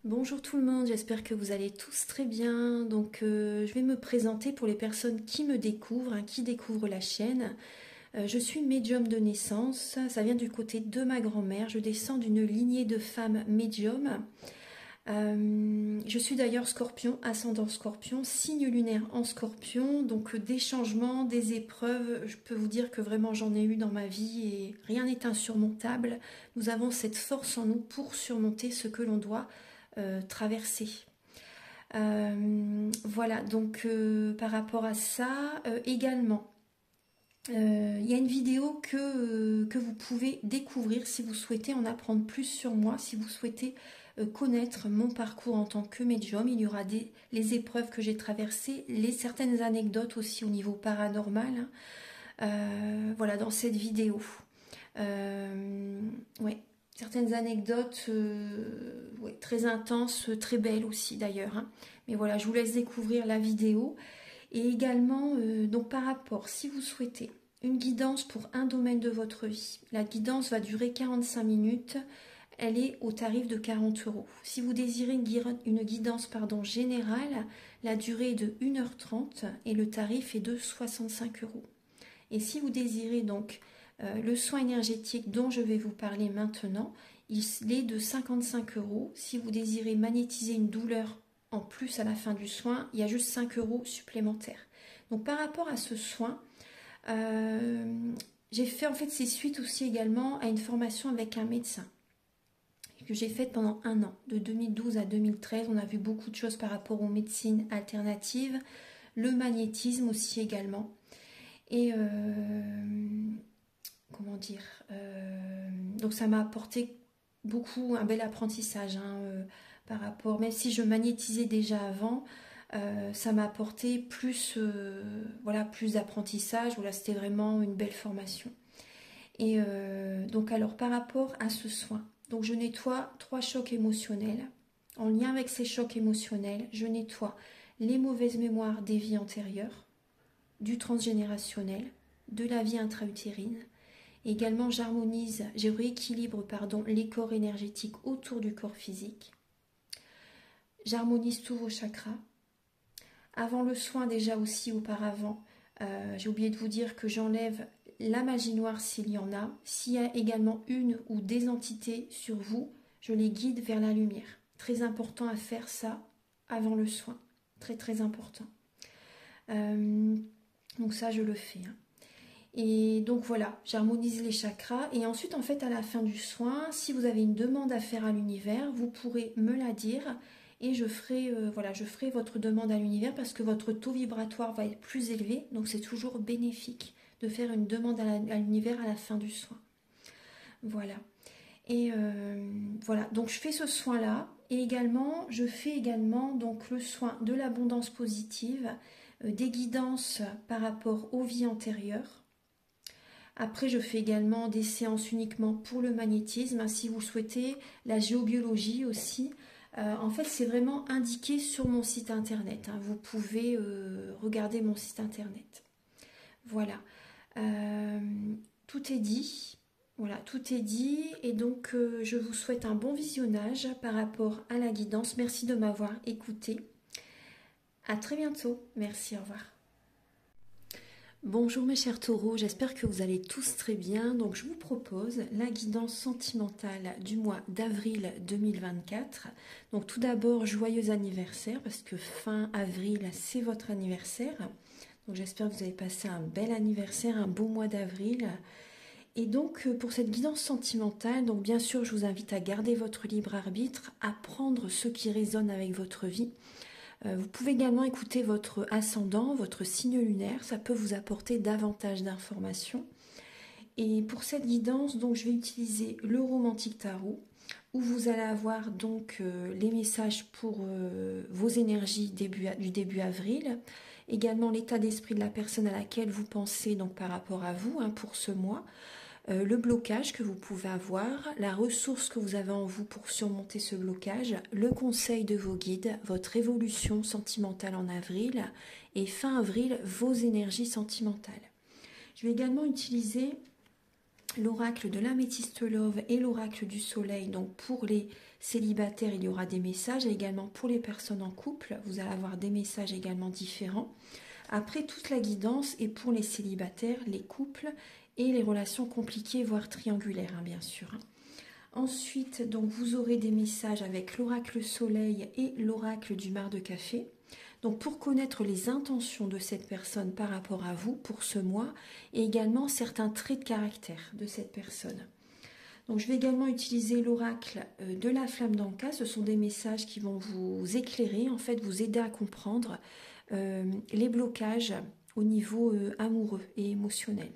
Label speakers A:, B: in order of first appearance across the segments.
A: Bonjour tout le monde, j'espère que vous allez tous très bien. Je vais me présenter pour les personnes qui me découvrent, qui découvrent la chaîne. Je suis médium de naissance, ça vient du côté de ma grand-mère. Je descends d'une lignée de femmes médiums. Je suis d'ailleurs scorpion, ascendant scorpion, signe lunaire en scorpion. Donc des changements, des épreuves, je peux vous dire que vraiment j'en ai eu dans ma vie et rien n'est insurmontable. Nous avons cette force en nous pour surmonter ce que l'on doit traverser. Voilà, par rapport à ça, également, il y a une vidéo que vous pouvez découvrir si vous souhaitez en apprendre plus sur moi, si vous souhaitez connaître mon parcours en tant que médium. Il y aura les épreuves que j'ai traversées, certaines anecdotes aussi au niveau paranormal. Voilà, dans cette vidéo. Ouais. Certaines anecdotes ouais, très intenses, très belles aussi d'ailleurs. Mais voilà, je vous laisse découvrir la vidéo. Et également, donc par rapport, si vous souhaitez une guidance pour un domaine de votre vie, la guidance va durer 45 minutes. Elle est au tarif de 40 €. Si vous désirez une guidance générale, la durée est de 1h30 et le tarif est de 65 €. Et si vous désirez donc le soin énergétique dont je vais vous parler maintenant, il est de 55 €. Si vous désirez magnétiser une douleur en plus à la fin du soin, il y a juste 5 € supplémentaires. Donc par rapport à ce soin, j'ai fait en fait c'est suite aussi également à une formation avec un médecin que j'ai faite pendant un an, de 2012 à 2013. On a vu beaucoup de choses par rapport aux médecines alternatives, le magnétisme aussi également. Et comment dire, donc ça m'a apporté beaucoup, un bel apprentissage par rapport, même si je magnétisais déjà avant, ça m'a apporté plus, voilà, plus d'apprentissage. Voilà, c'était vraiment une belle formation. Et donc alors par rapport à ce soin, donc je nettoie 3 chocs émotionnels. En lien avec ces chocs émotionnels, je nettoie les mauvaises mémoires des vies antérieures, du transgénérationnel, de la vie intra-utérine. Également, je rééquilibre les corps énergétiques autour du corps physique. J'harmonise tous vos chakras. Avant le soin, déjà aussi auparavant, j'ai oublié de vous dire que j'enlève la magie noire s'il y en a. S'il y a également une ou des entités sur vous, je les guide vers la lumière. Très important à faire ça avant le soin. Très très important. Donc ça, je le fais. Et donc voilà, j'harmonise les chakras. Et ensuite, en fait, à la fin du soin, si vous avez une demande à faire à l'univers, vous pourrez me la dire. Et je ferai votre demande à l'univers parce que votre taux vibratoire va être plus élevé. Donc c'est toujours bénéfique de faire une demande à l'univers à la fin du soin. Voilà. Et voilà, donc je fais ce soin-là. Et également, je fais également donc le soin de l'abondance positive, des guidances par rapport aux vies antérieures. Après, je fais également des séances uniquement pour le magnétisme, si vous souhaitez, la géobiologie aussi. En fait, c'est vraiment indiqué sur mon site internet. Vous pouvez regarder mon site internet. Voilà. Tout est dit. Voilà, tout est dit. Et donc, je vous souhaite un bon visionnage par rapport à la guidance. Merci de m'avoir écouté. À très bientôt. Merci, au revoir. Bonjour mes chers taureaux, j'espère que vous allez tous très bien. Donc je vous propose la guidance sentimentale du mois d'avril 2024. Donc tout d'abord, joyeux anniversaire parce que fin avril, c'est votre anniversaire. Donc j'espère que vous avez passé un bel anniversaire, un beau mois d'avril. Et donc pour cette guidance sentimentale, donc bien sûr je vous invite à garder votre libre arbitre, à prendre ce qui résonne avec votre vie. Vous pouvez également écouter votre ascendant, votre signe lunaire, ça peut vous apporter davantage d'informations. Et pour cette guidance, donc, je vais utiliser le Romantique Tarot, où vous allez avoir donc les messages pour vos énergies du début avril, également l'état d'esprit de la personne à laquelle vous pensez donc par rapport à vous pour ce mois, le blocage que vous pouvez avoir, la ressource que vous avez en vous pour surmonter ce blocage, le conseil de vos guides, votre évolution sentimentale en avril et fin avril, vos énergies sentimentales. Je vais également utiliser l'oracle de l'améthyste love et l'oracle du soleil. Donc pour les célibataires, il y aura des messages, et également pour les personnes en couple, vous allez avoir des messages également différents. Après, toute la guidance est pour les célibataires, les couples et les relations compliquées, voire triangulaires, hein, bien sûr. Ensuite, donc, vous aurez des messages avec l'oracle soleil et l'oracle du mar de café. Donc, pour connaître les intentions de cette personne par rapport à vous pour ce mois, et également certains traits de caractère de cette personne. Donc, je vais également utiliser l'oracle de la flamme d'Anka. Ce sont des messages qui vont vous éclairer, en fait, vous aider à comprendre les blocages au niveau amoureux et émotionnel.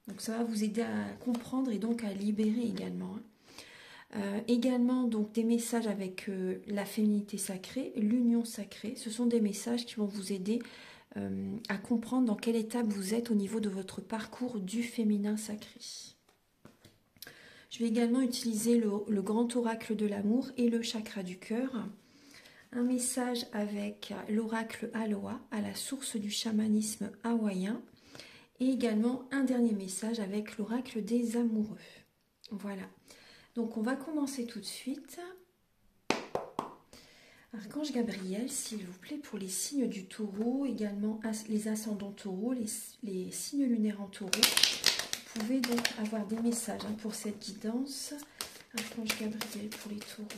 A: Donc ça va vous aider à comprendre et donc à libérer également. Également donc des messages avec la féminité sacrée, l'union sacrée. Ce sont des messages qui vont vous aider à comprendre dans quelle étape vous êtes au niveau de votre parcours du féminin sacré. Je vais également utiliser le grand oracle de l'amour et le chakra du cœur. Un message avec l'oracle Aloha, à la source du chamanisme hawaïen. Et également un dernier message avec l'oracle des amoureux. Voilà. Donc on va commencer tout de suite. Archange Gabriel, s'il vous plaît, pour les signes du taureau, également les ascendants taureaux, les signes lunaires en taureau. Vous pouvez donc avoir des messages pour cette guidance. Archange Gabriel pour les taureaux.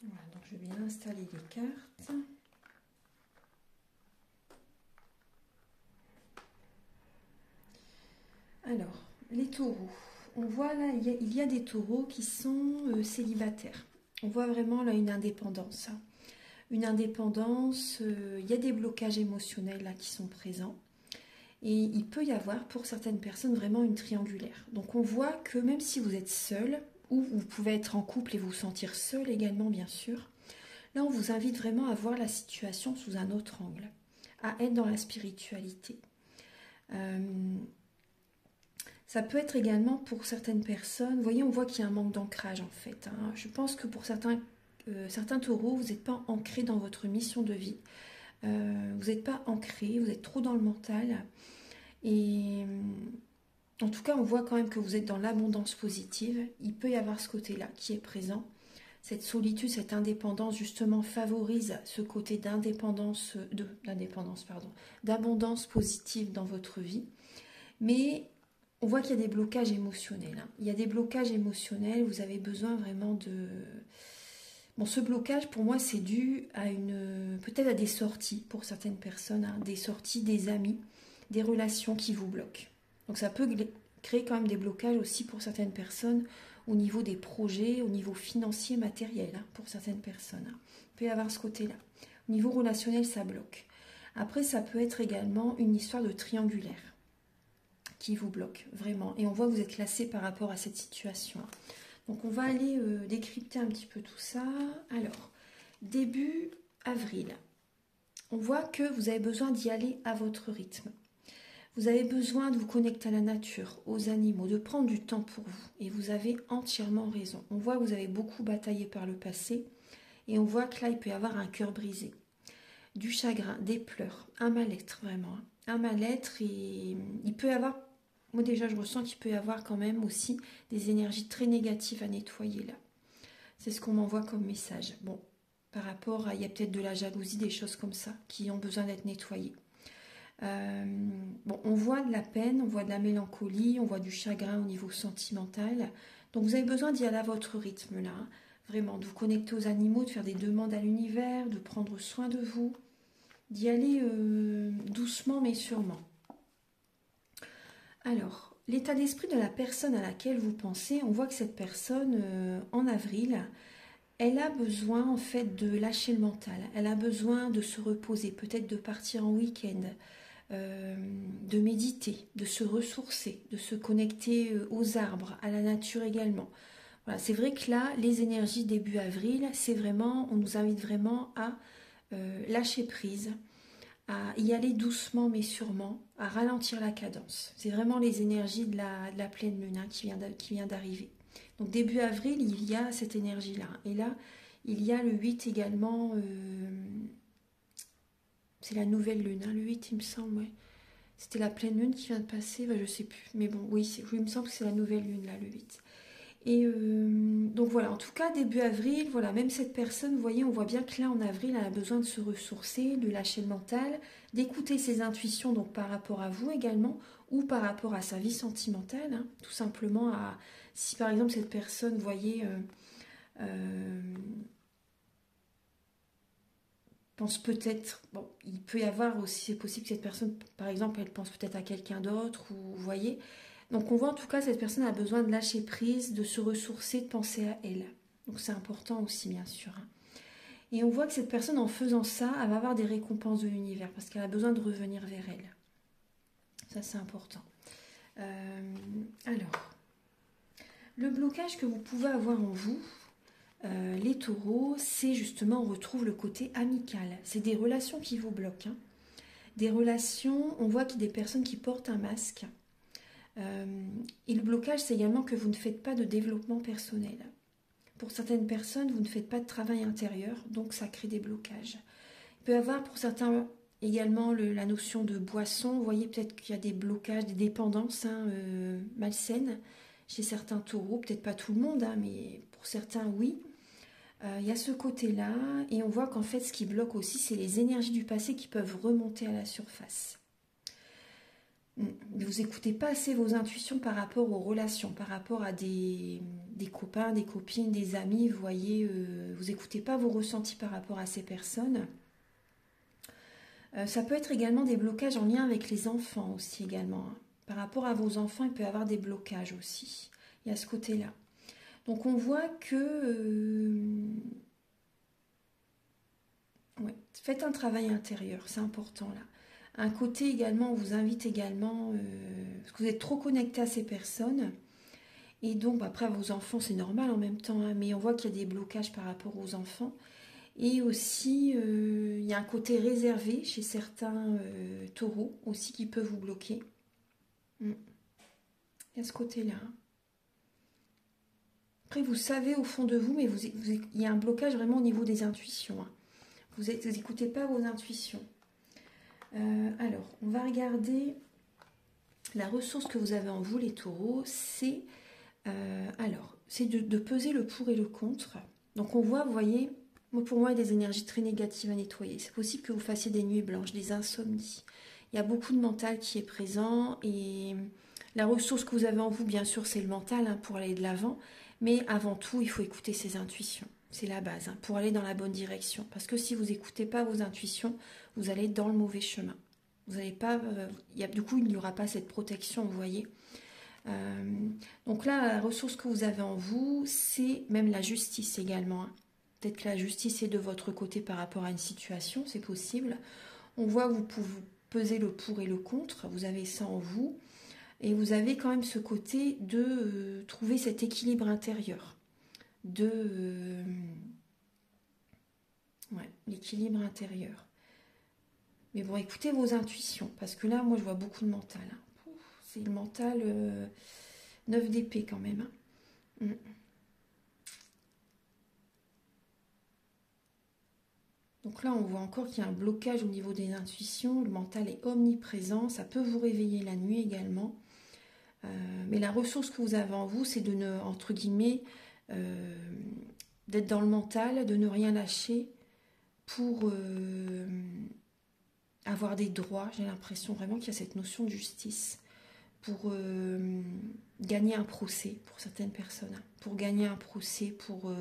A: Voilà, donc je vais bien installer les cartes. Alors, les taureaux. On voit là, il y a des taureaux qui sont célibataires. On voit vraiment là une indépendance. Hein. Une indépendance, il y a des blocages émotionnels là qui sont présents. Et il peut y avoir pour certaines personnes vraiment une triangulaire. Donc on voit que même si vous êtes seul, ou vous pouvez être en couple et vous sentir seul également bien sûr, là on vous invite vraiment à voir la situation sous un autre angle, à être dans la spiritualité. Ça peut être également pour certaines personnes, vous voyez on voit qu'il y a un manque d'ancrage en fait. Hein. Je pense que pour certains taureaux, vous n'êtes pas ancrés dans votre mission de vie. Vous n'êtes pas ancrés, vous êtes trop dans le mental. Et en tout cas, on voit quand même que vous êtes dans l'abondance positive. Il peut y avoir ce côté-là qui est présent. Cette solitude, cette indépendance, justement, favorise ce côté d'abondance positive dans votre vie. Mais on voit qu'il y a des blocages émotionnels. Hein. Il y a des blocages émotionnels, vous avez besoin vraiment de... Bon, ce blocage, pour moi, c'est dû à peut-être à des sorties pour certaines personnes, hein, des sorties, des amis, des relations qui vous bloquent. Donc ça peut créer quand même des blocages aussi pour certaines personnes au niveau des projets, au niveau financier, matériel, hein, pour certaines personnes. Hein. Il peut y avoir ce côté-là. Au niveau relationnel, ça bloque. Après, ça peut être également une histoire de triangulaire qui vous bloque, vraiment. Et on voit que vous êtes classé par rapport à cette situation. Donc on va aller décrypter un petit peu tout ça. Alors, début avril. On voit que vous avez besoin d'y aller à votre rythme. Vous avez besoin de vous connecter à la nature, aux animaux, de prendre du temps pour vous. Et vous avez entièrement raison. On voit que vous avez beaucoup bataillé par le passé. Et on voit que là, il peut y avoir un cœur brisé. Du chagrin, des pleurs, un mal-être vraiment. Un mal-être et il peut y avoir... Moi déjà, je ressens qu'il peut y avoir quand même aussi des énergies très négatives à nettoyer là. C'est ce qu'on m'envoie comme message. Bon, par rapport à... Il y a peut-être de la jalousie, des choses comme ça, qui ont besoin d'être nettoyées. Bon, on voit de la peine, on voit de la mélancolie, on voit du chagrin au niveau sentimental. Donc vous avez besoin d'y aller à votre rythme là, hein. Vraiment, de vous connecter aux animaux, de faire des demandes à l'univers, de prendre soin de vous, d'y aller doucement mais sûrement. Alors, l'état d'esprit de la personne à laquelle vous pensez, on voit que cette personne, en avril, elle a besoin en fait de lâcher le mental, elle a besoin de se reposer, peut-être de partir en week-end, de méditer, de se ressourcer, de se connecter aux arbres, à la nature également. Voilà, c'est vrai que là, les énergies début avril, c'est vraiment, on nous invite vraiment à lâcher prise, à y aller doucement mais sûrement, à ralentir la cadence. C'est vraiment les énergies de la pleine lune, hein, qui vient d'arriver. Donc début avril, il y a cette énergie-là. Et là, il y a le 8 également, c'est la nouvelle lune, hein, le 8 il me semble, ouais. C'était la pleine lune qui vient de passer, bah, je sais plus. Mais bon, oui, il me semble que c'est la nouvelle lune, là, le 8. Et donc voilà, en tout cas, début avril, voilà, même cette personne, vous voyez, on voit bien que là, en avril, elle a besoin de se ressourcer, de lâcher le mental, d'écouter ses intuitions, donc par rapport à vous également, ou par rapport à sa vie sentimentale, hein, tout simplement à, si par exemple cette personne, vous voyez, pense peut-être, bon, il peut y avoir aussi, c'est possible que cette personne, par exemple, elle pense peut-être à quelqu'un d'autre, ou vous voyez. Donc on voit en tout cas, cette personne a besoin de lâcher prise, de se ressourcer, de penser à elle. Donc c'est important aussi, bien sûr, hein. Et on voit que cette personne, en faisant ça, elle va avoir des récompenses de l'univers, parce qu'elle a besoin de revenir vers elle. Ça, c'est important. Alors, le blocage que vous pouvez avoir en vous, les taureaux, c'est justement, on retrouve le côté amical. C'est des relations qui vous bloquent, hein. Des relations, on voit qu'il y a des personnes qui portent un masque. Et le blocage, c'est également que vous ne faites pas de développement personnel. Pour certaines personnes, vous ne faites pas de travail intérieur, donc ça crée des blocages. Il peut y avoir pour certains également la notion de boisson. Vous voyez peut-être qu'il y a des blocages, des dépendances, hein, malsaines chez certains taureaux. Peut-être pas tout le monde, hein, mais pour certains, oui. Il y a ce côté-là, et on voit qu'en fait, ce qui bloque aussi, c'est les énergies du passé qui peuvent remonter à la surface. Vous n'écoutez pas assez vos intuitions par rapport aux relations, par rapport à des copains, des copines, des amis, vous voyez, vous n'écoutez pas vos ressentis par rapport à ces personnes. Ça peut être également des blocages en lien avec les enfants aussi également, hein. Par rapport à vos enfants, il peut y avoir des blocages aussi. Il y a ce côté-là. Donc on voit que ouais, faites un travail intérieur, c'est important là. Un côté également, on vous invite également, parce que vous êtes trop connecté à ces personnes, et donc après vos enfants c'est normal en même temps, hein, mais on voit qu'il y a des blocages par rapport aux enfants, et aussi il y a un côté réservé chez certains taureaux aussi qui peut vous bloquer. Il y a ce côté-là. Après vous savez au fond de vous, mais il y a un blocage vraiment au niveau des intuitions, hein. Vous n'écoutez pas vos intuitions. Alors, on va regarder la ressource que vous avez en vous, les taureaux. C'est de peser le pour et le contre. Donc, on voit, vous voyez, pour moi, il y a des énergies très négatives à nettoyer. C'est possible que vous fassiez des nuits blanches, des insomnies. Il y a beaucoup de mental qui est présent. Et la ressource que vous avez en vous, bien sûr, c'est le mental, hein, pour aller de l'avant. Mais avant tout, il faut écouter ses intuitions. C'est la base, hein, pour aller dans la bonne direction. Parce que si vous n'écoutez pas vos intuitions, vous allez dans le mauvais chemin. Vous n'allez pas, du coup, il n'y aura pas cette protection, vous voyez. Donc là, la ressource que vous avez en vous, c'est même la justice également, hein. Peut-être que la justice est de votre côté par rapport à une situation, c'est possible. On voit que vous pouvez peser le pour et le contre, vous avez ça en vous. Et vous avez quand même ce côté de trouver cet équilibre intérieur. L'équilibre intérieur. Mais bon, écoutez vos intuitions, parce que là, moi, je vois beaucoup de mental, hein. C'est le mental 9 d'épée quand même, hein. Donc là, on voit encore qu'il y a un blocage au niveau des intuitions. Le mental est omniprésent, ça peut vous réveiller la nuit également. Mais la ressource que vous avez en vous, c'est de ne, entre guillemets, d'être dans le mental, de ne rien lâcher pour avoir des droits. J'ai l'impression vraiment qu'il y a cette notion de justice. pour gagner un procès pour certaines personnes, hein, pour gagner un procès, pour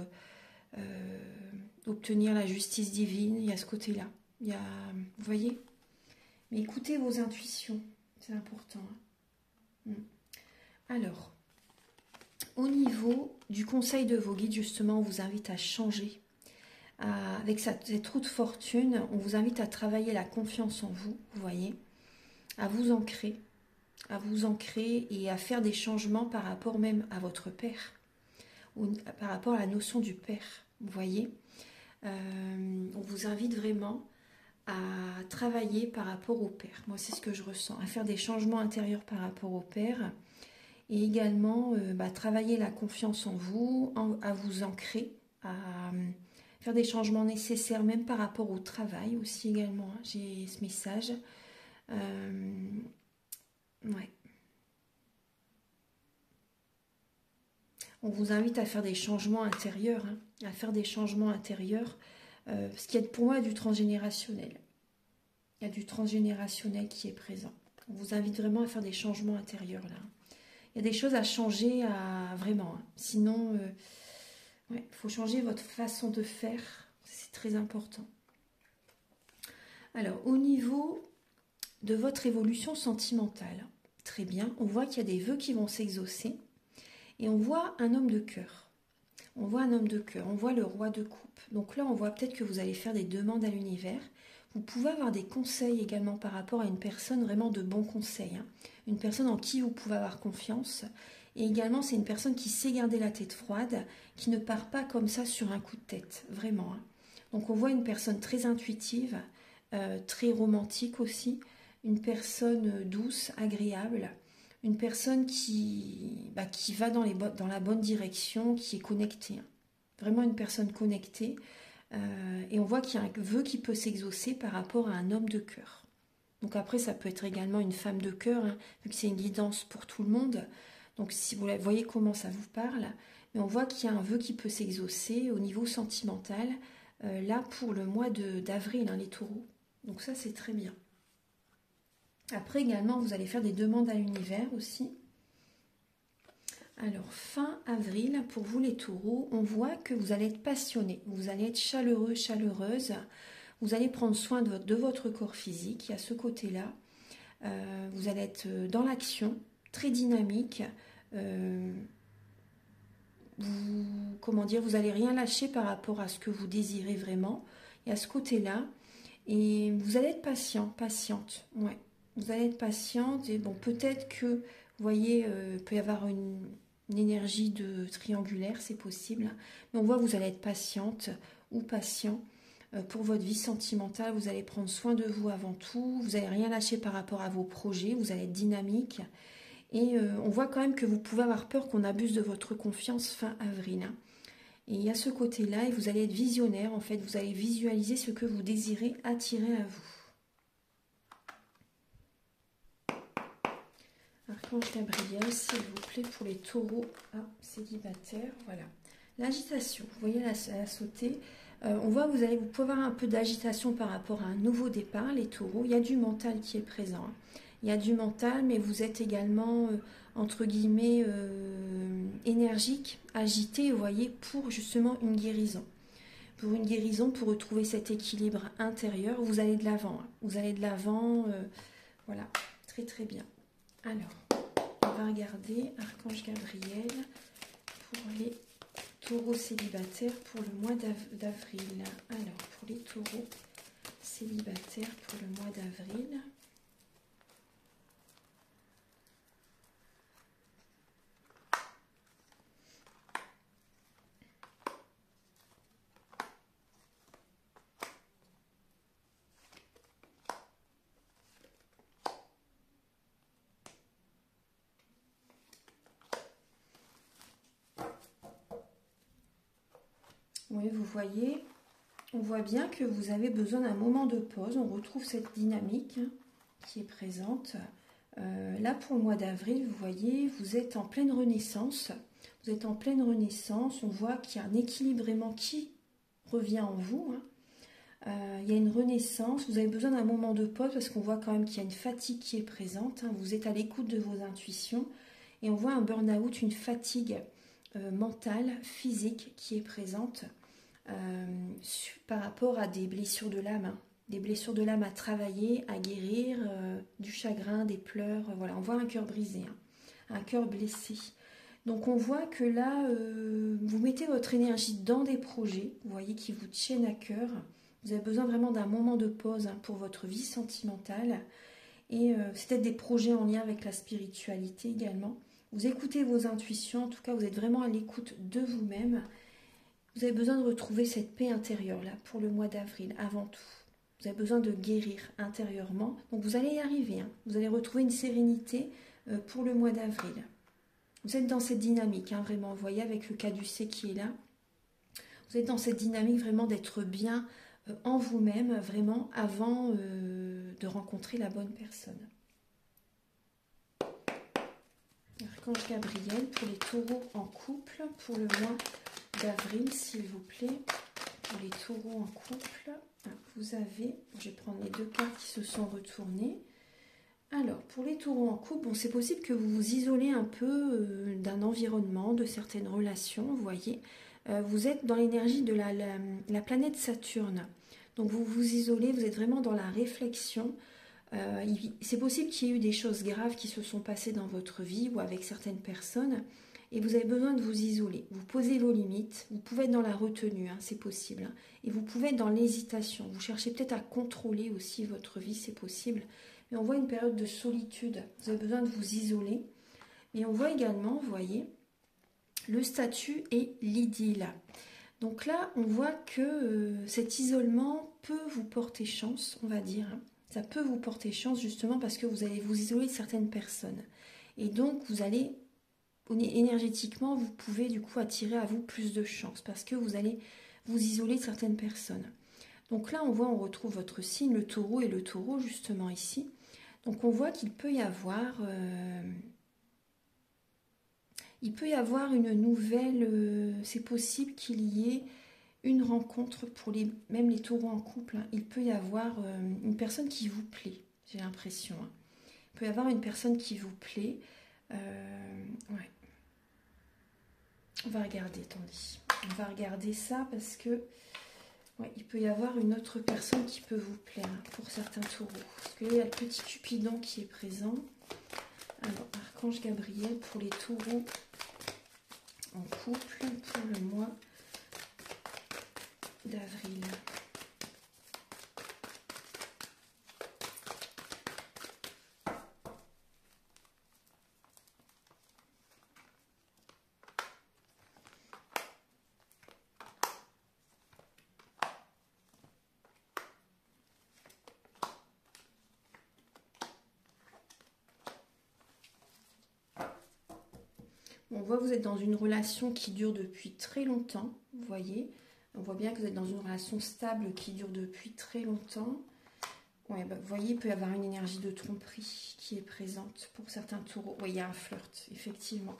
A: obtenir la justice divine. Il y a ce côté-là. Il y a, vous voyez? Mais écoutez vos intuitions, c'est important. Hein. Alors, au niveau du conseil de vos guides, justement, on vous invite à changer. Avec cette roue de fortune, on vous invite à travailler la confiance en vous, vous voyez, à vous ancrer et à faire des changements par rapport même à votre père, ou par rapport à la notion du père, vous voyez. On vous invite vraiment à travailler par rapport au père. Moi, c'est ce que je ressens, à faire des changements intérieurs par rapport au père, et également travailler la confiance en vous, à vous ancrer, à faire des changements nécessaires même par rapport au travail aussi également. Hein. J'ai ce message. Ouais. On vous invite à faire des changements intérieurs, hein, à faire des changements intérieurs, parce qu'il y a pour moi du transgénérationnel. Il y a du transgénérationnel qui est présent. On vous invite vraiment à faire des changements intérieurs là. Il y a des choses à changer, vraiment. Hein. Sinon, il faut changer votre façon de faire. C'est très important. Alors, au niveau de votre évolution sentimentale, très bien, on voit qu'il y a des vœux qui vont s'exaucer. Et on voit un homme de cœur. On voit un homme de cœur. On voit le roi de coupe. Donc là, on voit peut-être que vous allez faire des demandes à l'univers. Vous pouvez avoir des conseils également par rapport à une personne, vraiment de bons conseils. Hein. Une personne en qui vous pouvez avoir confiance. Et également, c'est une personne qui sait garder la tête froide, qui ne part pas comme ça sur un coup de tête. Vraiment. Hein. Donc on voit une personne très intuitive, très romantique aussi. Une personne douce, agréable. Une personne qui va dans la bonne direction, qui est connectée. Hein. Vraiment une personne connectée. Et on voit qu'il y a un vœu qui peut s'exaucer par rapport à un homme de cœur. Donc après, ça peut être également une femme de cœur, hein, vu que c'est une guidance pour tout le monde. Donc si vous voyez comment ça vous parle, mais on voit qu'il y a un vœu qui peut s'exaucer au niveau sentimental, là pour le mois d'avril, hein, les taureaux. Donc ça, c'est très bien. Après également, vous allez faire des demandes à l'univers aussi. Alors, fin avril, pour vous les taureaux, on voit que vous allez être passionné, vous allez être chaleureux, chaleureuse, vous allez prendre soin de votre corps physique, il y a ce côté-là. Vous allez être dans l'action, très dynamique. Vous allez rien lâcher par rapport à ce que vous désirez vraiment. Il y a ce côté-là. Et vous allez être patient, patiente, ouais. Vous allez être patiente et bon, peut-être que, vous voyez, peut y avoir une énergie de triangulaire, c'est possible. Mais on voit que vous allez être patiente ou patient pour votre vie sentimentale. Vous allez prendre soin de vous avant tout. Vous n'allez rien lâcher par rapport à vos projets. Vous allez être dynamique. Et on voit quand même que vous pouvez avoir peur qu'on abuse de votre confiance fin avril. Hein. Et il y a ce côté-là, et vous allez être visionnaire, en fait. Vous allez visualiser ce que vous désirez attirer à vous. Archange Gabriel, s'il vous plaît, pour les taureaux célibataires. Voilà. L'agitation, vous voyez, elle a sauté. On voit que vous pouvez avoir un peu d'agitation par rapport à un nouveau départ, les taureaux. Il y a du mental qui est présent. Hein. Il y a du mental, mais vous êtes également, entre guillemets, énergique, agité, vous voyez, pour justement une guérison. Pour une guérison, pour retrouver cet équilibre intérieur, vous allez de l'avant. Hein. Vous allez de l'avant, voilà, très très bien. Alors, on va regarder Archange Gabriel pour les taureaux célibataires pour le mois d'avril. Alors, pour les taureaux célibataires pour le mois d'avril. Oui, vous voyez, on voit bien que vous avez besoin d'un moment de pause. On retrouve cette dynamique qui est présente. Là, pour le mois d'avril, vous voyez, vous êtes en pleine renaissance. Vous êtes en pleine renaissance. On voit qu'il y a un équilibrement qui revient en vous. Il y a une renaissance, vous avez besoin d'un moment de pause parce qu'on voit quand même qu'il y a une fatigue qui est présente, hein. Vous êtes à l'écoute de vos intuitions et on voit un burn-out, une fatigue mentale, physique qui est présente par rapport à des blessures de l'âme, hein. Des blessures de l'âme à travailler, à guérir, du chagrin, des pleurs, voilà, on voit un cœur brisé, hein, un cœur blessé. Donc on voit que là, vous mettez votre énergie dans des projets, vous voyez, qui vous tiennent à cœur. Vous avez besoin vraiment d'un moment de pause, hein, pour votre vie sentimentale. Et c'est peut-être des projets en lien avec la spiritualité également. Vous écoutez vos intuitions, en tout cas vous êtes vraiment à l'écoute de vous-même. Vous avez besoin de retrouver cette paix intérieure là pour le mois d'avril avant tout. Vous avez besoin de guérir intérieurement. Donc vous allez y arriver, hein. Vous allez retrouver une sérénité pour le mois d'avril. Vous êtes dans cette dynamique, hein, vraiment, vous voyez, avec le caducée qui est là. Vous êtes dans cette dynamique vraiment d'être bien en vous-même, vraiment, avant de rencontrer la bonne personne. Archange Gabriel, pour les taureaux en couple, pour le mois d'avril, s'il vous plaît. Pour les taureaux en couple, vous avez, je vais prendre les 2 cartes qui se sont retournées. Alors, pour les taureaux en couple, bon, c'est possible que vous vous isolez un peu d'un environnement, de certaines relations, vous voyez. Vous êtes dans l'énergie de la planète Saturne. Donc, vous vous isolez, vous êtes vraiment dans la réflexion. C'est possible qu'il y ait eu des choses graves qui se sont passées dans votre vie ou avec certaines personnes. Et vous avez besoin de vous isoler. Vous posez vos limites. Vous pouvez être dans la retenue, hein, c'est possible. Hein. Et vous pouvez être dans l'hésitation. Vous cherchez peut-être à contrôler aussi votre vie, c'est possible. Mais on voit une période de solitude. Vous avez besoin de vous isoler. Mais on voit également, vous voyez, le statut et l'idylle. Donc là, on voit que cet isolement peut vous porter chance, on va dire. Hein. Ça peut vous porter chance justement parce que vous allez vous isoler de certaines personnes. Et donc, vous allez, énergétiquement, vous pouvez du coup attirer à vous plus de chance parce que vous allez vous isoler de certaines personnes. Donc là, on retrouve votre signe, le taureau et le taureau justement ici. Donc on voit qu'il peut y avoir une nouvelle, c'est possible qu'il y ait une rencontre pour même les taureaux en couple. Hein. Il peut y avoir une personne qui vous plaît, j'ai l'impression. Hein. Il peut y avoir une personne qui vous plaît. Ouais. On va regarder, attendez. On va regarder ça parce que ouais, il peut y avoir une autre personne qui peut vous plaire, hein, pour certains taureaux. Parce qu'il y a le petit Cupidon qui est présent. Alors, Archange Gabriel pour les taureaux en couple pour le mois d'avril. On voit que vous êtes dans une relation qui dure depuis très longtemps, vous voyez. On voit bien que vous êtes dans une relation stable qui dure depuis très longtemps. Ouais, bah, vous voyez, il peut y avoir une énergie de tromperie qui est présente pour certains taureaux. Oui, il y a un flirt, effectivement.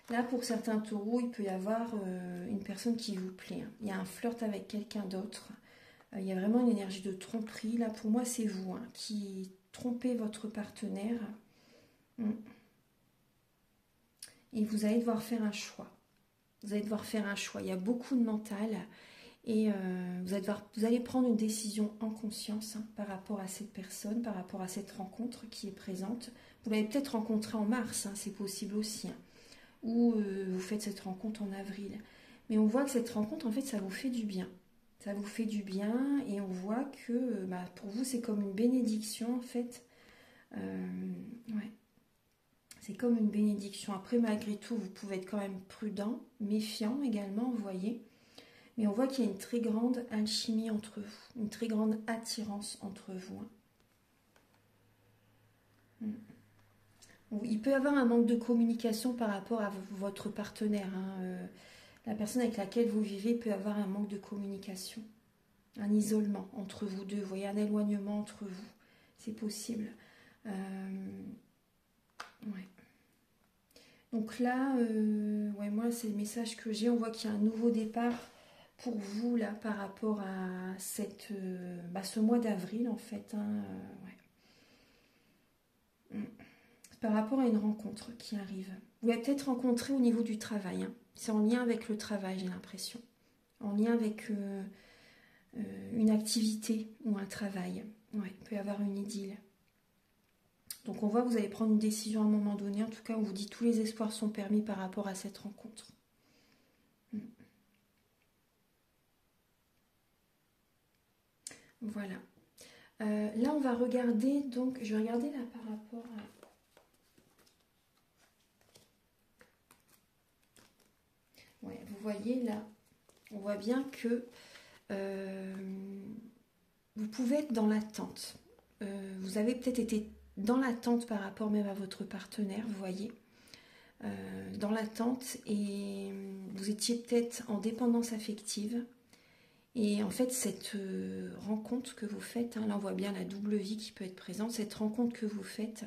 A: Là, pour certains taureaux, il peut y avoir une personne qui vous plaît. Hein. Il y a un flirt avec quelqu'un d'autre. Il y a vraiment une énergie de tromperie. Là, pour moi, c'est vous, hein, qui trompez votre partenaire. Et vous allez devoir faire un choix. Vous allez devoir faire un choix. Il y a beaucoup de mental. Et vous allez prendre une décision en conscience, hein, par rapport à cette personne, par rapport à cette rencontre qui est présente. Vous l'avez peut-être rencontrée en mars, hein, c'est possible aussi. Hein, ou vous faites cette rencontre en avril. Mais on voit que cette rencontre, en fait, ça vous fait du bien. Ça vous fait du bien et on voit que pour vous, c'est comme une bénédiction, en fait. Ouais. C'est comme une bénédiction. Après, malgré tout, vous pouvez être quand même prudent, méfiant également, vous voyez. Mais on voit qu'il y a une très grande alchimie entre vous, une très grande attirance entre vous. Il peut y avoir un manque de communication par rapport à votre partenaire. Hein. La personne avec laquelle vous vivez peut avoir un manque de communication, un isolement entre vous deux, vous voyez, un éloignement entre vous. C'est possible. Ouais. Donc là, ouais, moi, c'est le message que j'ai. On voit qu'il y a un nouveau départ pour vous là par rapport à ce mois d'avril en fait. Hein, ouais. Par rapport à une rencontre qui arrive. Vous l'avez peut-être rencontré au niveau du travail. Hein. C'est en lien avec le travail, j'ai l'impression. En lien avec une activité ou un travail. Ouais, il peut y avoir une idylle. Donc on voit que vous allez prendre une décision à un moment donné. En tout cas, on vous dit tous les espoirs sont permis par rapport à cette rencontre. Voilà. Là, on va regarder, donc, je vais regarder là par rapport à... Ouais, vous voyez là, on voit bien que vous pouvez être dans l'attente. Vous avez peut-être été dans l'attente par rapport même à votre partenaire, vous voyez. Dans l'attente et vous étiez peut-être en dépendance affective. Et en fait, cette rencontre que vous faites, hein, là on voit bien la double vie qui peut être présente, cette rencontre que vous faites,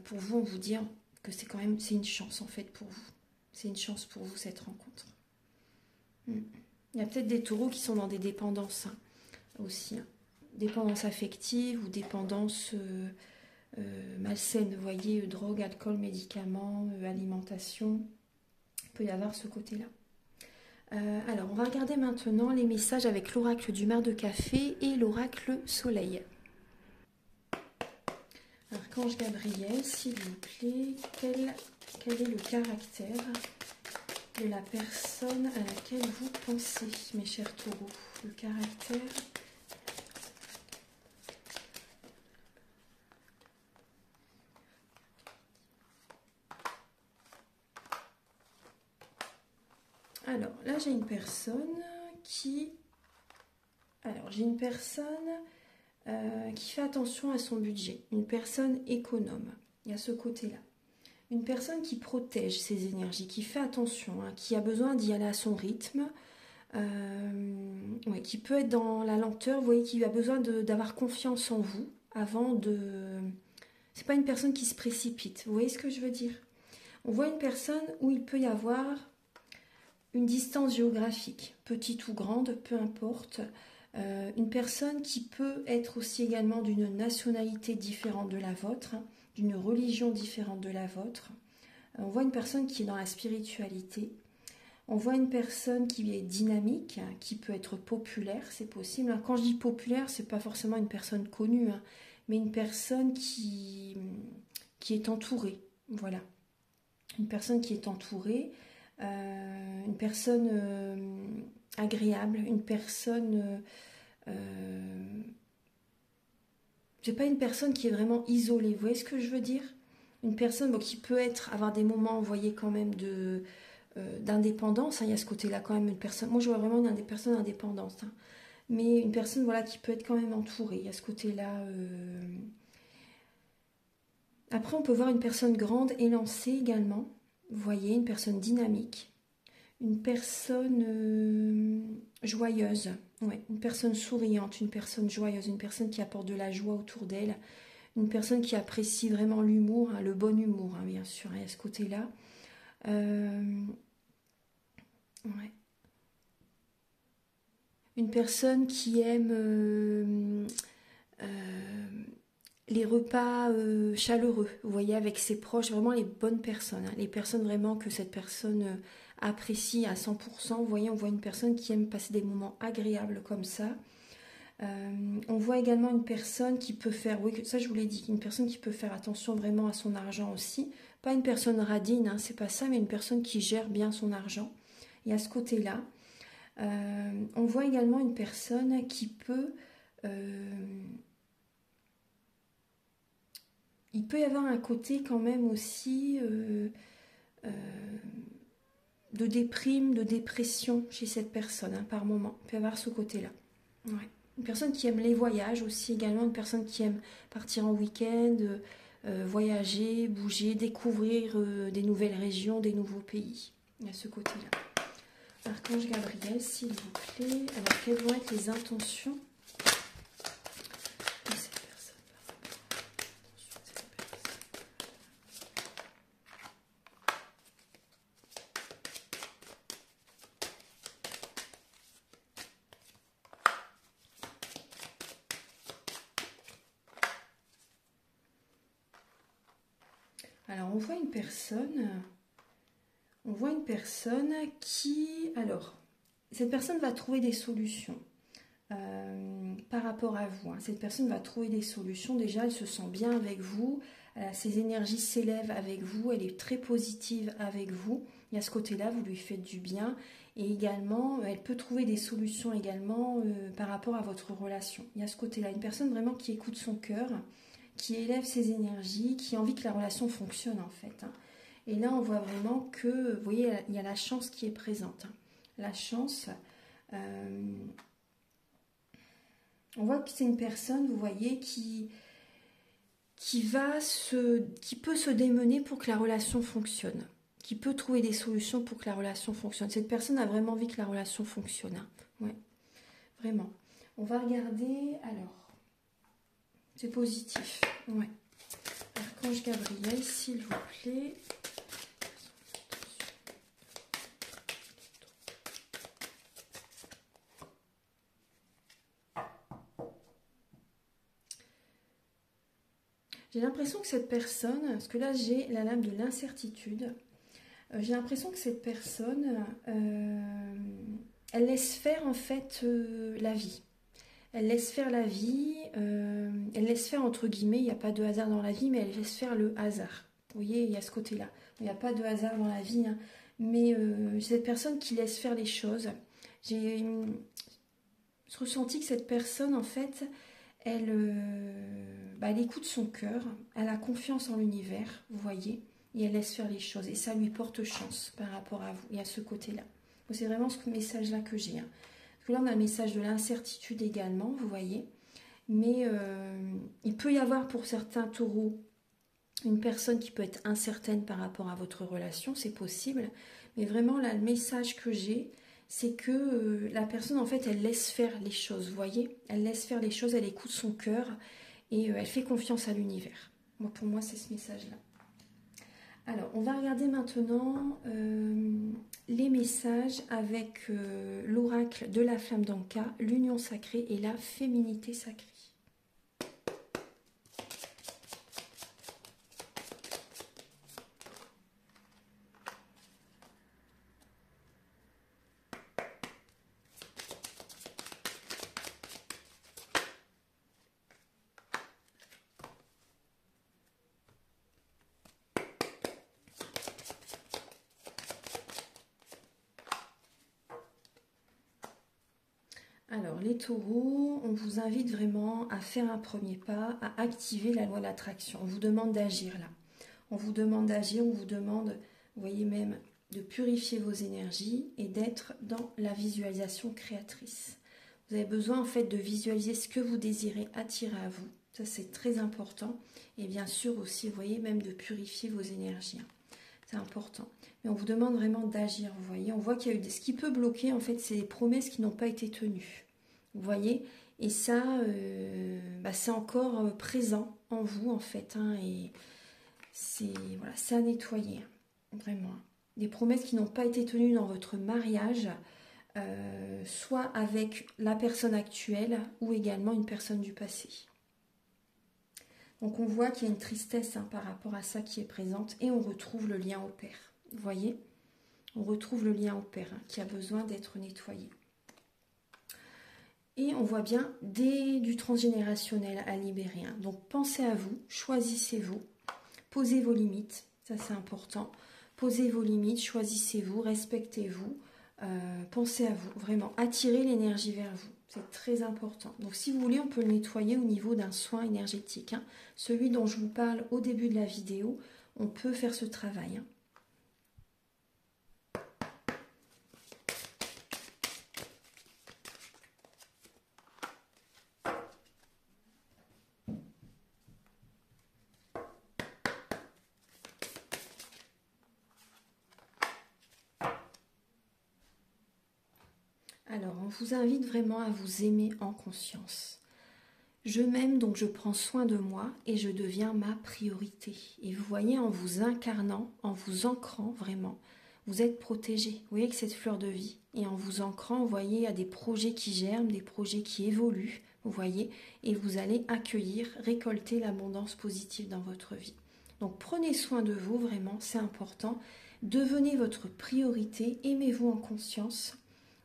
A: pour vous, on vous dit que c'est quand même, c'est une chance en fait pour vous. C'est une chance pour vous cette rencontre. Il y a peut-être des taureaux qui sont dans des dépendances hein, aussi. Hein. Dépendance affective ou dépendance malsaine, vous voyez, drogue, alcool, médicaments, alimentation. Il peut y avoir ce côté-là. Alors, on va regarder maintenant les messages avec l'oracle du mar de café et l'oracle soleil. Archange Gabriel, s'il vous plaît, quel est le caractère de la personne à laquelle vous pensez, mes chers taureaux? Le caractère. Alors, là, j'ai une personne qui... Alors, j'ai une personne qui fait attention à son budget. Une personne économe. Il y a ce côté-là. Une personne qui protège ses énergies, qui fait attention, hein, qui a besoin d'y aller à son rythme, ouais, qui peut être dans la lenteur, vous voyez, qui a besoin d'avoir confiance en vous avant de... C'est pas une personne qui se précipite, vous voyez ce que je veux dire? On voit une personne où il peut y avoir une distance géographique, petite ou grande, peu importe. Une personne qui peut être aussi également d'une nationalité différente de la vôtre, hein, d'une religion différente de la vôtre. On voit une personne qui est dans la spiritualité. On voit une personne qui est dynamique, hein, qui peut être populaire, c'est possible. Quand je dis populaire, c'est pas forcément une personne connue, hein, mais une personne qui est entourée. Voilà. Une personne qui est entourée, une personne agréable, une personne... c'est pas une personne qui est vraiment isolée, vous voyez ce que je veux dire? Une personne qui peut avoir des moments, vous voyez, quand même d'indépendance, hein, il y a ce côté-là quand même, une personne, moi je vois vraiment des personnes indépendantes, hein, mais une personne voilà, qui peut être quand même entourée, il y a ce côté-là. Après on peut voir une personne grande élancée également, vous voyez, une personne dynamique, une personne joyeuse, ouais, une personne souriante, une personne joyeuse, une personne qui apporte de la joie autour d'elle, une personne qui apprécie vraiment l'humour, hein, le bon humour, hein, bien sûr, il y a ce côté-là. Ouais. Une personne qui aime les repas chaleureux, vous voyez, avec ses proches, vraiment les bonnes personnes, hein, les personnes vraiment que cette personne apprécie à 100%. Vous voyez, on voit une personne qui aime passer des moments agréables comme ça. On voit également une personne qui peut faire, oui, ça je vous l'ai dit, une personne qui peut faire attention vraiment à son argent aussi. Pas une personne radine, hein, c'est pas ça, mais une personne qui gère bien son argent. Et à ce côté-là, on voit également une personne qui peut... il peut y avoir un côté quand même aussi de déprime, de dépression chez cette personne, hein, par moment. Il peut y avoir ce côté-là. Ouais. Une personne qui aime les voyages aussi également, une personne qui aime partir en week-end, voyager, bouger, découvrir des nouvelles régions, des nouveaux pays. Il y a ce côté-là. Archange Gabriel, s'il vous plaît. Alors, quelles vont être les intentions de cette personne Alors, on voit une personne qui... Alors, cette personne va trouver des solutions par rapport à vous. Hein. Cette personne va trouver des solutions. Déjà, elle se sent bien avec vous. Ses énergies s'élèvent avec vous. Elle est très positive avec vous. Il y a ce côté-là, vous lui faites du bien. Et également, elle peut trouver des solutions également par rapport à votre relation. Il y a ce côté-là. Une personne vraiment qui écoute son cœur, qui élève ses énergies, qui a envie que la relation fonctionne en fait. Hein. Et là, on voit vraiment que, vous voyez, il y a la chance qui est présente. Hein. La chance, on voit que c'est une personne, vous voyez, qui peut se démener pour que la relation fonctionne, qui peut trouver des solutions pour que la relation fonctionne. Cette personne a vraiment envie que la relation fonctionne. Hein. Ouais, vraiment. On va regarder, alors, c'est positif. Ouais. Archange Gabriel, s'il vous plaît. J'ai l'impression que cette personne, parce que là j'ai la lame de l'incertitude, j'ai l'impression que cette personne, elle laisse faire en fait la vie. Elle laisse faire la vie, elle laisse faire entre guillemets, il n'y a pas de hasard dans la vie, mais elle laisse faire le hasard. Vous voyez, il y a ce côté-là. Il n'y a pas de hasard dans la vie, hein, mais cette personne qui laisse faire les choses. J'ai ressenti que cette personne, en fait, elle écoute son cœur, elle a confiance en l'univers, vous voyez, et elle laisse faire les choses. Et ça lui porte chance par rapport à vous. Il y a ce côté-là. C'est vraiment ce message-là que j'ai. Hein. Parce que là, on a le message de l'incertitude également, vous voyez. Mais il peut y avoir pour certains taureaux une personne qui peut être incertaine par rapport à votre relation, c'est possible. Mais vraiment, là, le message que j'ai, c'est que la personne, en fait, elle laisse faire les choses, vous voyez. Elle laisse faire les choses, elle écoute son cœur et elle fait confiance à l'univers. Moi, pour moi, c'est ce message-là. Alors, on va regarder maintenant les messages avec l'oracle de la flamme d'Anka, l'union sacrée et la féminité sacrée. Alors, les taureaux, on vous invite vraiment à faire un premier pas, à activer la loi de l'attraction. On vous demande d'agir là. On vous demande d'agir, on vous demande, vous voyez même, de purifier vos énergies et d'être dans la visualisation créatrice. Vous avez besoin en fait de visualiser ce que vous désirez attirer à vous. Ça, c'est très important. Et bien sûr aussi, vous voyez, même de purifier vos énergies. C'est important. Mais on vous demande vraiment d'agir, vous voyez. On voit qu'il y a eu ce qui peut bloquer, en fait, c'est les promesses qui n'ont pas été tenues. Vous voyez. Et ça, c'est encore présent en vous, en fait. Hein, et c'est voilà, à nettoyer, vraiment. Des promesses qui n'ont pas été tenues dans votre mariage, soit avec la personne actuelle ou également une personne du passé. Donc on voit qu'il y a une tristesse par rapport à ça qui est présente et on retrouve le lien au père. Vous voyez, on retrouve le lien au père qui a besoin d'être nettoyé. Et on voit bien du transgénérationnel à libérer. Donc pensez à vous, choisissez-vous, posez vos limites, ça c'est important. Posez vos limites, choisissez-vous, respectez-vous, pensez à vous, vraiment, attirez l'énergie vers vous. C'est très important. Donc si vous voulez, on peut le nettoyer au niveau d'un soin énergétique. Celui dont je vous parle au début de la vidéo, on peut faire ce travail. Alors, on vous invite vraiment à vous aimer en conscience. Je m'aime, donc je prends soin de moi et je deviens ma priorité. Et vous voyez, en vous incarnant, en vous ancrant vraiment, vous êtes protégé. Vous voyez que cette fleur de vie, et en vous ancrant, vous voyez, il y a des projets qui germent, des projets qui évoluent, vous voyez, et vous allez accueillir, récolter l'abondance positive dans votre vie. Donc prenez soin de vous, vraiment, c'est important. Devenez votre priorité, aimez-vous en conscience.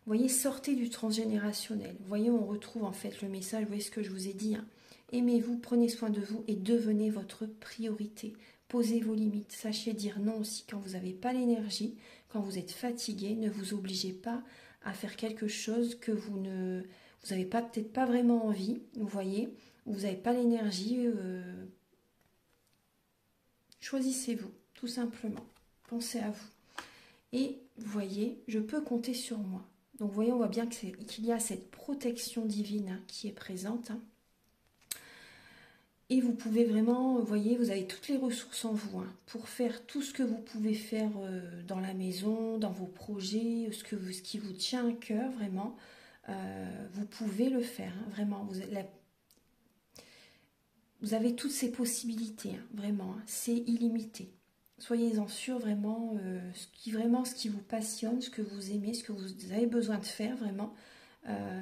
A: Vous voyez, sortez du transgénérationnel. Vous voyez, on retrouve en fait le message, vous voyez ce que je vous ai dit. Hein. Aimez-vous, prenez soin de vous et devenez votre priorité. Posez vos limites. Sachez dire non aussi quand vous n'avez pas l'énergie, quand vous êtes fatigué. Ne vous obligez pas à faire quelque chose que vous n'avez peut-être pas vraiment envie. Vous voyez, vous n'avez pas l'énergie. Choisissez-vous, tout simplement. Pensez à vous. Et vous voyez, je peux compter sur moi. Donc vous voyez, on voit bien qu'il y a cette protection divine hein, qui est présente. Hein. Et vous pouvez vraiment, vous voyez, vous avez toutes les ressources en vous hein, pour faire tout ce que vous pouvez faire dans la maison, dans vos projets, ce qui vous tient à cœur, vraiment. Vous pouvez le faire, hein, vraiment. Vous avez toutes ces possibilités, hein, vraiment. Hein, c'est illimité. Soyez-en sûrs, vraiment, ce qui vous passionne, ce que vous aimez, ce que vous avez besoin de faire, vraiment.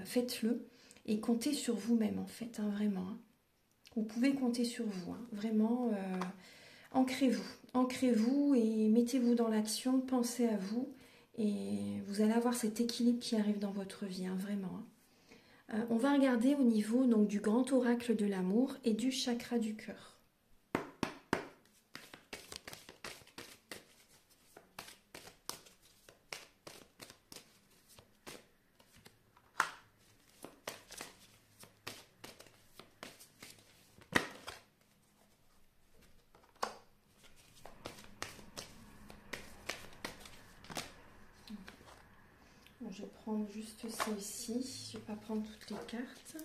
A: Faites-le et comptez sur vous-même, en fait, hein, vraiment. Hein. Vous pouvez compter sur vous, hein. Vraiment, ancrez-vous. Ancrez-vous et mettez-vous dans l'action, pensez à vous et vous allez avoir cet équilibre qui arrive dans votre vie, hein, vraiment. Hein. On va regarder au niveau donc, du grand oracle de l'amour et du chakra du cœur. Je vais prendre juste celle-ci, je ne vais pas prendre toutes les cartes.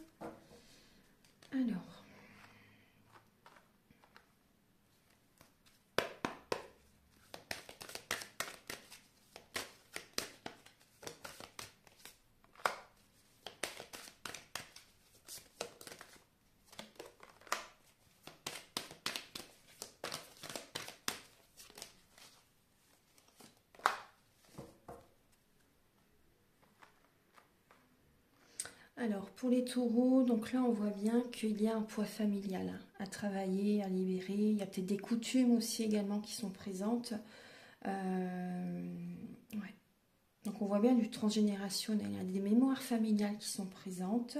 A: Alors, pour les taureaux, donc là on voit bien qu'il y a un poids familial hein, à travailler, à libérer. Il y a peut-être des coutumes aussi également qui sont présentes. Ouais. Donc on voit bien du transgénérationnel. Il y a des mémoires familiales qui sont présentes.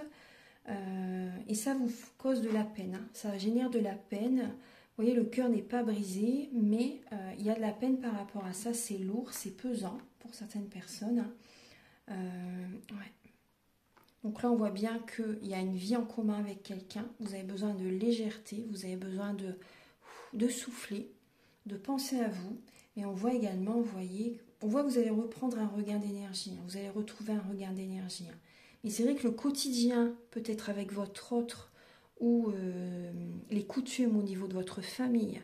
A: Et ça vous cause de la peine. Hein. Ça génère de la peine. Vous voyez, le cœur n'est pas brisé, mais il y a de la peine par rapport à ça. C'est lourd, c'est pesant pour certaines personnes. Hein. Ouais. Donc là, on voit bien qu'il y a une vie en commun avec quelqu'un. Vous avez besoin de légèreté, vous avez besoin de souffler, de penser à vous. Et on voit également, vous voyez, on voit que vous allez reprendre un regain d'énergie. Hein. Vous allez retrouver un regain d'énergie. Hein. Mais c'est vrai que le quotidien, peut-être avec votre autre, ou les coutumes au niveau de votre famille,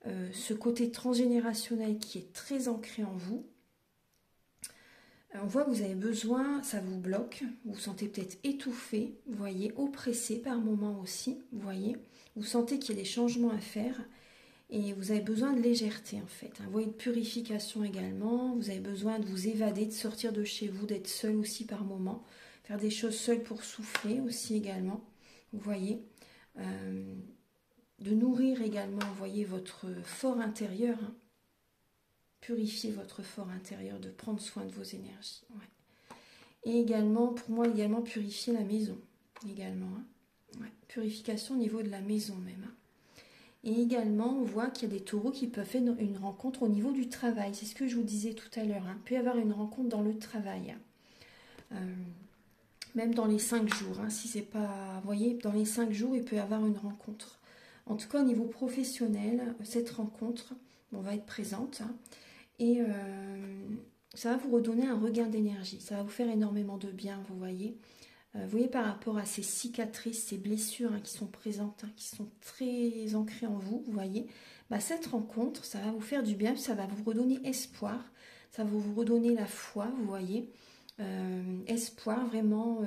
A: ce côté transgénérationnel qui est très ancré en vous, on voit que vous avez besoin, ça vous bloque, vous vous sentez peut-être étouffé, vous voyez, oppressé par moments aussi, vous voyez, vous sentez qu'il y a des changements à faire et vous avez besoin de légèreté en fait. Vous voyez, de purification également, vous avez besoin de vous évader, de sortir de chez vous, d'être seul aussi par moments, faire des choses seul pour souffler aussi également, vous voyez, de nourrir également, vous voyez, votre fort intérieur, hein. Purifier votre fort intérieur, de prendre soin de vos énergies. Ouais. Et également, pour moi, également purifier la maison. Également. Hein. Ouais. Purification au niveau de la maison même. Hein. Et également, on voit qu'il y a des taureaux qui peuvent faire une rencontre au niveau du travail. C'est ce que je vous disais tout à l'heure. Hein. Il peut y avoir une rencontre dans le travail. Même dans les 5 jours. Hein, si c'est pas... Vous voyez, dans les 5 jours, il peut y avoir une rencontre. En tout cas, au niveau professionnel, cette rencontre va être présente. Hein. Et ça va vous redonner un regain d'énergie. Ça va vous faire énormément de bien, vous voyez. Vous voyez par rapport à ces cicatrices, ces blessures hein, qui sont présentes, hein, qui sont très ancrées en vous, vous voyez. Cette rencontre, ça va vous faire du bien, ça va vous redonner espoir. Ça va vous redonner la foi, vous voyez. Espoir, vraiment,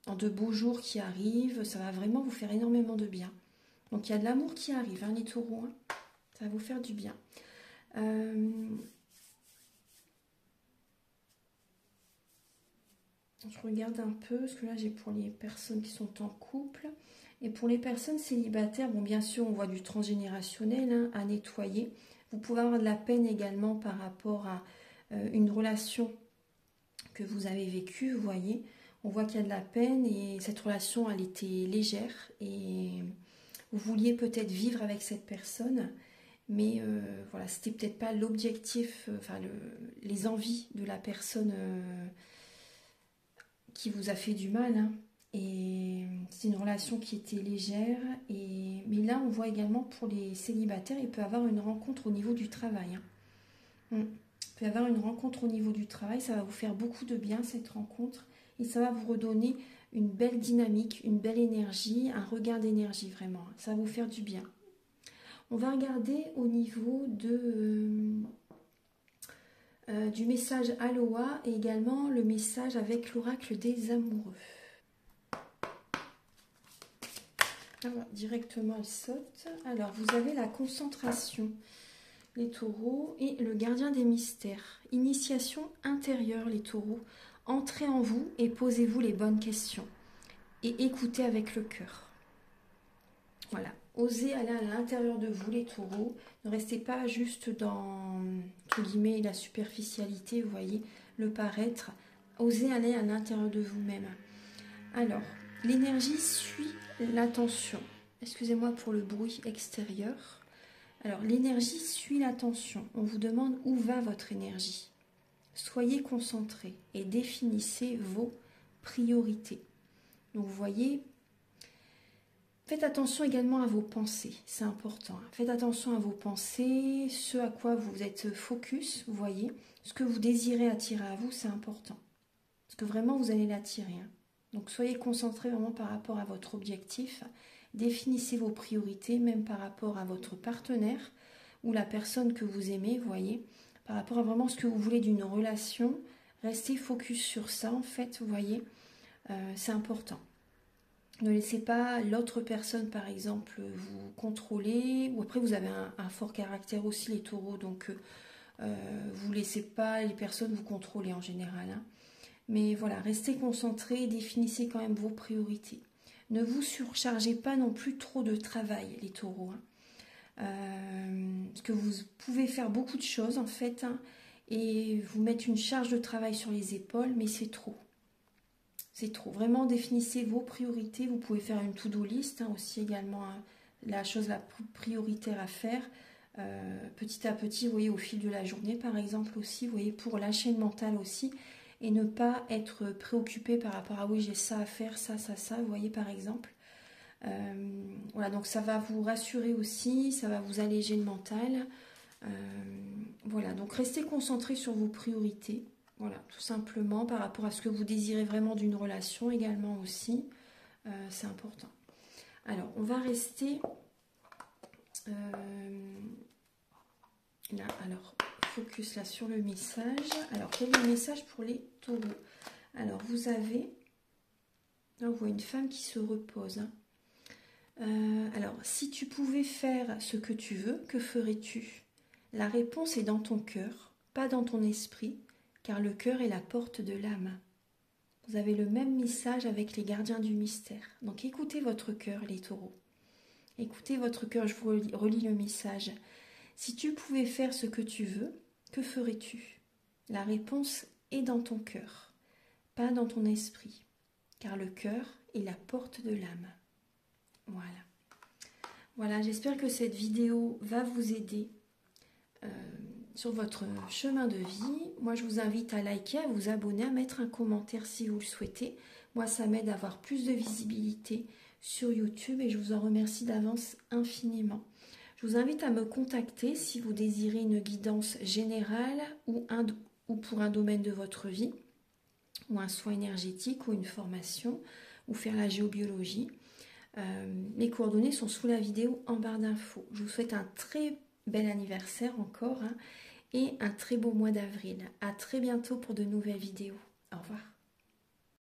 A: en de beaux jours qui arrivent. Ça va vraiment vous faire énormément de bien. Donc il y a de l'amour qui arrive, hein, les taureaux. Hein. Ça va vous faire du bien. Je regarde un peu, parce que là j'ai pour les personnes qui sont en couple. Et pour les personnes célibataires, bon, bien sûr, on voit du transgénérationnel hein, à nettoyer. Vous pouvez avoir de la peine également par rapport à une relation que vous avez vécue, vous voyez. On voit qu'il y a de la peine et cette relation, elle était légère et vous vouliez peut-être vivre avec cette personne, mais voilà, c'était peut-être pas l'objectif, enfin les envies de la personne qui vous a fait du mal. Hein. Et c'est une relation qui était légère. Mais là, on voit également pour les célibataires, il peut y avoir une rencontre au niveau du travail. Hein. Il peut y avoir une rencontre au niveau du travail. Ça va vous faire beaucoup de bien, cette rencontre. Et ça va vous redonner une belle dynamique, une belle énergie, un regain d'énergie vraiment. Ça va vous faire du bien. On va regarder au niveau du message Aloha et également le message avec l'oracle des amoureux. Alors, directement, elle saute. Alors, vous avez la concentration, les taureaux, et le gardien des mystères. Initiation intérieure, les taureaux. Entrez en vous et posez-vous les bonnes questions. Et écoutez avec le cœur. Voilà. Osez aller à l'intérieur de vous, les taureaux. Ne restez pas juste dans, entre guillemets, la superficialité, vous voyez, le paraître. Osez aller à l'intérieur de vous-même. Alors, l'énergie suit l'attention. Excusez-moi pour le bruit extérieur. Alors, l'énergie suit l'attention. On vous demande où va votre énergie. Soyez concentrés et définissez vos priorités. Donc, vous voyez, faites attention également à vos pensées. C'est important. Faites attention à vos pensées, ce à quoi vous êtes focus, vous voyez. Ce que vous désirez attirer à vous, c'est important. Parce que vraiment, vous allez l'attirer. Hein. Donc, soyez concentrés vraiment par rapport à votre objectif. Définissez vos priorités, même par rapport à votre partenaire ou la personne que vous aimez, vous voyez. Par rapport à vraiment ce que vous voulez d'une relation, restez focus sur ça, en fait, vous voyez. C'est important. Ne laissez pas l'autre personne, par exemple, vous contrôler. Ou après, vous avez un fort caractère aussi, les taureaux. Donc, vous ne laissez pas les personnes vous contrôler en général. Hein. Mais voilà, restez concentrés et définissez quand même vos priorités. Ne vous surchargez pas non plus trop de travail, les taureaux. Hein. Parce que vous pouvez faire beaucoup de choses, en fait, hein, et vous mettre une charge de travail sur les épaules, mais c'est trop. C'est trop. Vraiment, définissez vos priorités. Vous pouvez faire une to-do list, hein, aussi également, hein, la chose la plus prioritaire à faire. Petit à petit, vous voyez, au fil de la journée, par exemple, aussi, vous voyez, pour lâcher le mental aussi, et ne pas être préoccupé par rapport à oui, j'ai ça à faire, ça, vous voyez, par exemple. Voilà, donc ça va vous rassurer aussi, ça va vous alléger le mental. Voilà, donc restez concentrés sur vos priorités. Voilà, tout simplement par rapport à ce que vous désirez vraiment d'une relation également aussi. C'est important. Alors, on va rester là, alors, focus là sur le message. Alors, quel est le message pour les taureaux? Alors, vous avez, là, on voit une femme qui se repose. Hein. Alors, si tu pouvais faire ce que tu veux, que ferais-tu? La réponse est dans ton cœur, pas dans ton esprit, car le cœur est la porte de l'âme. Vous avez le même message avec les gardiens du mystère. Donc, écoutez votre cœur, les taureaux. Écoutez votre cœur, je vous relis le message. Si tu pouvais faire ce que tu veux, que ferais-tu? La réponse est dans ton cœur, pas dans ton esprit, car le cœur est la porte de l'âme. Voilà. Voilà, j'espère que cette vidéo va vous aider sur votre chemin de vie. Moi, je vous invite à liker, à vous abonner, à mettre un commentaire si vous le souhaitez. Moi, ça m'aide à avoir plus de visibilité sur YouTube et je vous en remercie d'avance infiniment. Je vous invite à me contacter si vous désirez une guidance générale ou pour un domaine de votre vie, ou un soin énergétique ou une formation, ou faire la géobiologie. Mes coordonnées sont sous la vidéo en barre d'infos. Je vous souhaite un très bel anniversaire encore hein, et un très beau mois d'avril. À très bientôt pour de nouvelles vidéos. Au revoir.